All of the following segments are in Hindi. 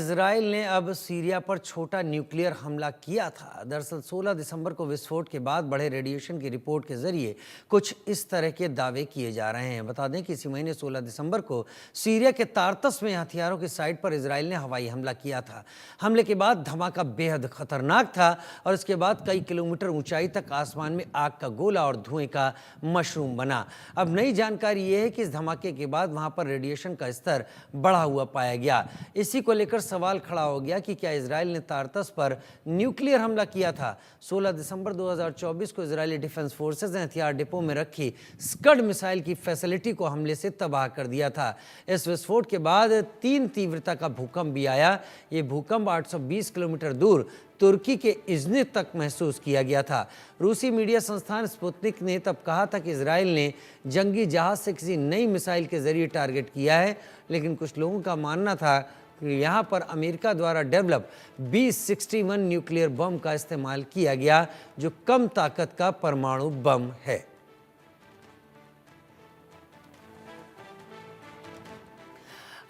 इजराइल ने अब सीरिया पर छोटा न्यूक्लियर हमला किया था। दरअसल 16 दिसंबर को विस्फोट के बाद बढ़े रेडिएशन की रिपोर्ट के जरिए कुछ इस तरह के दावे किए जा रहे हैं। बता दें कि इसी महीने 16 दिसंबर को सीरिया के तारतस में हथियारों की साइट पर इजराइल ने हवाई हमला किया था। हमले के बाद धमाका बेहद खतरनाक था और इसके बाद कई किलोमीटर ऊंचाई तक आसमान में आग का गोला और धुएं का मशरूम बना। अब नई जानकारी यह है कि इस धमाके के बाद वहां पर रेडिएशन का स्तर बढ़ा हुआ पाया गया। इसी को लेकर सवाल खड़ा हो गया कि क्या इजराइल ने तारतस पर न्यूक्लियर हमला किया था। 16 दिसंबर 2024 को इजरायली डिफेंस फोर्सेज ने हथियार डिपो में रखी स्कड मिसाइल की फैसिलिटी को हमले से तबाह कर दिया था। इस विस्फोट के बाद 3 तीव्रता का भूकंप भी आया। ये भूकंप 820 किलोमीटर दूर तुर्की के इज़्मिर तक महसूस किया गया था। रूसी मीडिया संस्थान स्पुतनिक ने तब कहा था कि इजराइल ने जंगी जहाज से किसी नई मिसाइल के जरिए टारगेट किया है, लेकिन कुछ लोगों का मानना था कि यहाँ पर अमेरिका द्वारा डेवलप B-61 न्यूक्लियर बम का इस्तेमाल किया गया, जो कम ताकत का परमाणु बम है।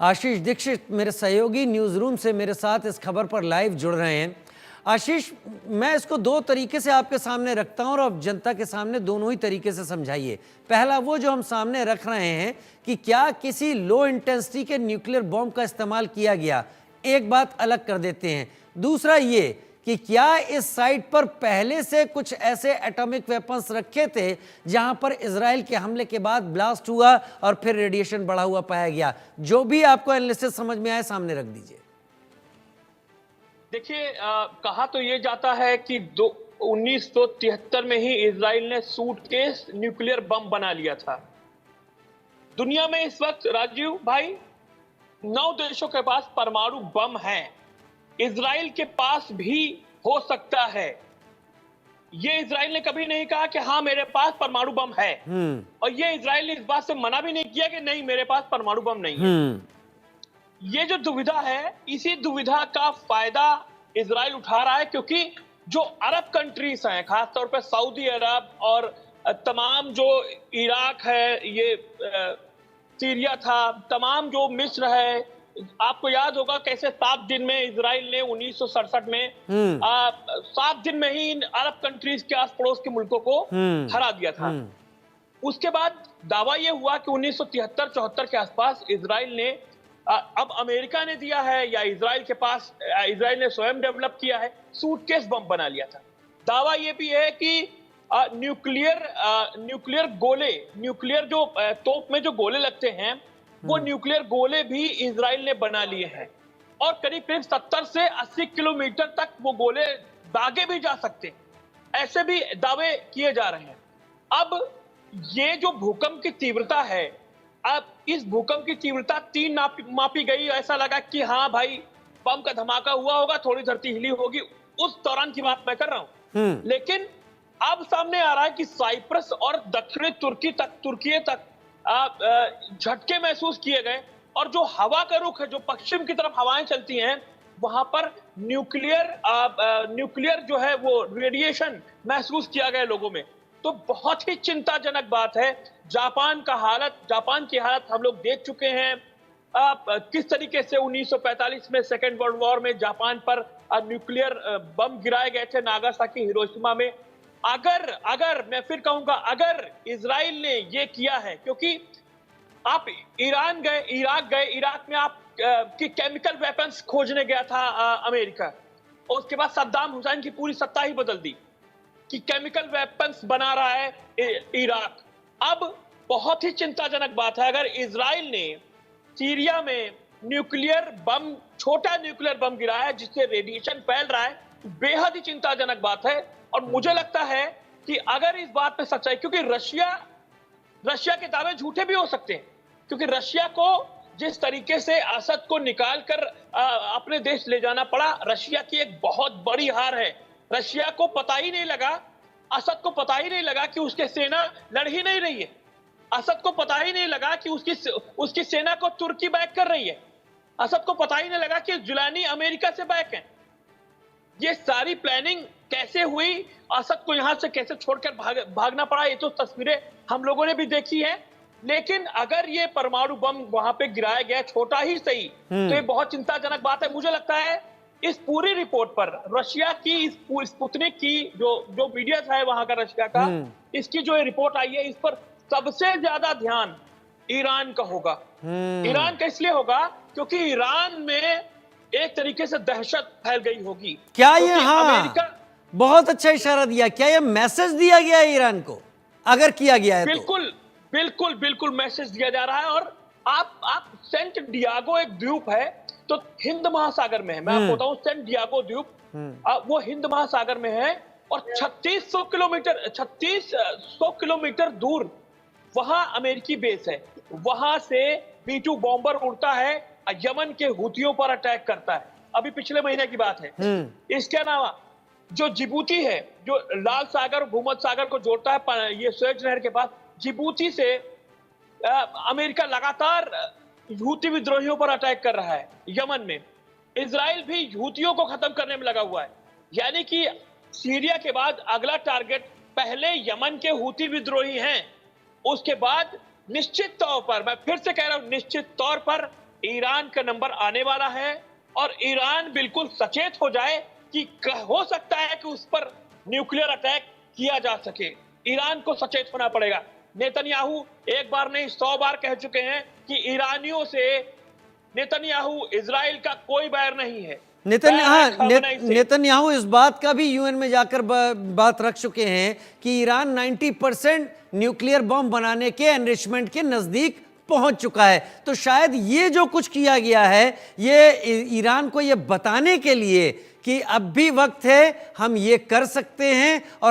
आशीष दीक्षित मेरे सहयोगी न्यूज रूम से मेरे साथ इस खबर पर लाइव जुड़ रहे हैं। आशीष, मैं इसको 2 तरीके से आपके सामने रखता हूं और आप जनता के सामने दोनों ही तरीके से समझाइए। पहला वो जो हम सामने रख रहे हैं कि क्या किसी लो इंटेंसिटी के न्यूक्लियर बॉम्ब का इस्तेमाल किया गया, एक बात अलग कर देते हैं। दूसरा ये कि क्या इस साइट पर पहले से कुछ ऐसे एटॉमिक वेपन्स रखे थे जहां पर इजराइल के हमले के बाद ब्लास्ट हुआ और फिर रेडिएशन बढ़ा हुआ पाया गया। जो भी आपको एनालिसिस समझ में आए सामने रख दीजिए। देखिए, कहा तो ये जाता है कि 1973 में ही इजराइल ने सूटकेस न्यूक्लियर बम बना लिया था। दुनिया में इस वक्त राजीव भाई 9 देशों के पास परमाणु बम है। इजराइल के पास भी हो सकता है। ये इजराइल ने कभी नहीं कहा कि हाँ मेरे पास परमाणु बम है, और ये इजराइल ने इस बात से मना भी नहीं किया कि नहीं मेरे पास परमाणु बम नहीं है। ये जो दुविधा है, इसी दुविधा का फायदा इजराइल उठा रहा है, क्योंकि जो अरब कंट्रीज हैं, खासतौर पे सऊदी अरब और तमाम जो इराक है, ये सीरिया था, तमाम जो मिस्र है, आपको याद होगा कैसे 7 दिन में इजराइल ने 1967 में 7 दिन में ही इन अरब कंट्रीज के आस पड़ोस के मुल्कों को हरा दिया था। उसके बाद दावा यह हुआ कि 1973-74 के आसपास इजराइल ने अब अमेरिका ने दिया है या इजराइल के पास, इजराइल ने स्वयं डेवलप किया है, सूटकेस बम बना लिया था। दावा यह भी है कि न्यूक्लियर गोले, न्यूक्लियर जो तोप में जो गोले लगते हैं, वो न्यूक्लियर गोले भी इजराइल ने बना लिए हैं, और करीब करीब 70 से 80 किलोमीटर तक वो गोले दागे भी जा सकते हैं। ऐसे भी दावे किए जा रहे हैं। अब ये जो भूकंप की तीव्रता है, अब इस भूकंप की तीव्रता 3 मापी गई। ऐसा लगा कि हाँ भाई बम का धमाका हुआ होगा, थोड़ी धरती हिली होगी, उस दौरान की बात मैं कर रहा हूं। लेकिन अब सामने आ रहा है कि साइप्रस और दक्षिणी तुर्की तक झटके महसूस किए गए, और जो हवा का रुख है, जो पश्चिम की तरफ हवाएं चलती हैं, वहां पर न्यूक्लियर जो है वो रेडिएशन महसूस किया गया लोगों में। तो बहुत ही चिंताजनक बात है। जापान की हालत हम लोग देख चुके हैं। किस तरीके से 1945 में सेकेंड वर्ल्ड वॉर में जापान पर न्यूक्लियर बम गिराए गए थे, नागासाकी, हिरोशिमा में। अगर मैं फिर कहूंगा, अगर इजराइल ने ये किया है, क्योंकि आप ईराक गए, इराक में आप की केमिकल वेपन्स खोजने गया था अमेरिका, और उसके बाद सद्दाम हुसैन की पूरी सत्ता ही बदल दी कि केमिकल वेपन्स बना रहा है इराक। अब बहुत ही चिंताजनक बात है, अगर इजराइल ने सीरिया में छोटा न्यूक्लियर बम गिराया है जिससे रेडिएशन फैल रहा है, बेहद ही चिंताजनक बात है। और मुझे लगता है कि अगर इस बात में सच्चाई, क्योंकि रशिया के दावे झूठे भी हो सकते हैं, क्योंकि रशिया को जिस तरीके से असद को निकाल कर अपने देश ले जाना पड़ा, रशिया की एक बहुत बड़ी हार है। रशिया को पता ही नहीं लगा, असद को पता ही नहीं लगा कि उसकी सेना लड़ ही नहीं रही है। असद को पता ही नहीं लगा कि उसकी सेना को तुर्की बैक कर रही है। असद को पता ही नहीं लगा कि जुलानी अमेरिका से बैक है। ये सारी प्लानिंग कैसे हुई, असद को यहां से कैसे छोड़कर भागना पड़ा, ये तो तस्वीरें हम लोगों ने भी देखी है। लेकिन अगर ये परमाणु बम वहां पे गिराया गया, छोटा ही सही, तो ये बहुत चिंताजनक बात है। मुझे लगता है इस पूरी रिपोर्ट पर रशिया की स्पुतनिक की जो मीडिया है वहां का रशिया का, इसकी जो ये रिपोर्ट आई है, इस पर सबसे ज्यादा ध्यान ईरान का होगा। ईरान का इसलिए होगा क्योंकि ईरान में एक तरीके से दहशत फैल गई होगी। क्या ये, क्योंकि हाँ, अमेरिका, बहुत अच्छा इशारा दिया, क्या ये मैसेज दिया गया है ईरान को, अगर किया गया है बिल्कुल बिल्कुल बिल्कुल मैसेज दिया जा रहा है। और आप सेंट डियागो एक द्वीप है, तो हिंद महासागर में है। मैं आपको बताऊं, सेंट डियागो द्वीप वो हिंद महासागर में है, और 3600 किलोमीटर दूर वहां अमेरिकी बेस है। वहां से B-2 बॉम्बर उड़ता है, यमन के हुतियों पर अटैक करता है। अभी पिछले महीने की बात है। इसके अलावा जो जिबूती है, जो लाल सागर भूमध्य सागर को जोड़ता है, ये स्वेज नहर के पास, जिबूती से अमेरिका लगातार हूती विद्रोहियों पर अटैक कर रहा है। यमन में इजराइल भी हूतियों को खत्म करने में लगा हुआ है। यानी कि सीरिया के बाद अगला टारगेट पहले यमन के हूती विद्रोही हैं, उसके बाद निश्चित तौर पर, मैं फिर से कह रहा हूं, निश्चित तौर पर ईरान का नंबर आने वाला है। और ईरान बिल्कुल सचेत हो जाए कि हो सकता है कि उस पर न्यूक्लियर अटैक किया जा सके। ईरान को सचेत होना पड़ेगा। नेतन्याहू एक बार नहीं 100 बार कह चुके हैं कि ईरानियों से नेतन्याहू इजराइल का कोई बैर नहीं है। नेतन्याहू इस बात का भी यूएन में जाकर बात रख चुके हैं कि ईरान 90% न्यूक्लियर बम बनाने के एनरिचमेंट के नजदीक पहुंच चुका है। तो शायद ये जो कुछ किया गया है, ये ईरान को ये बताने के लिए कि अब भी वक्त है, हम ये कर सकते हैं और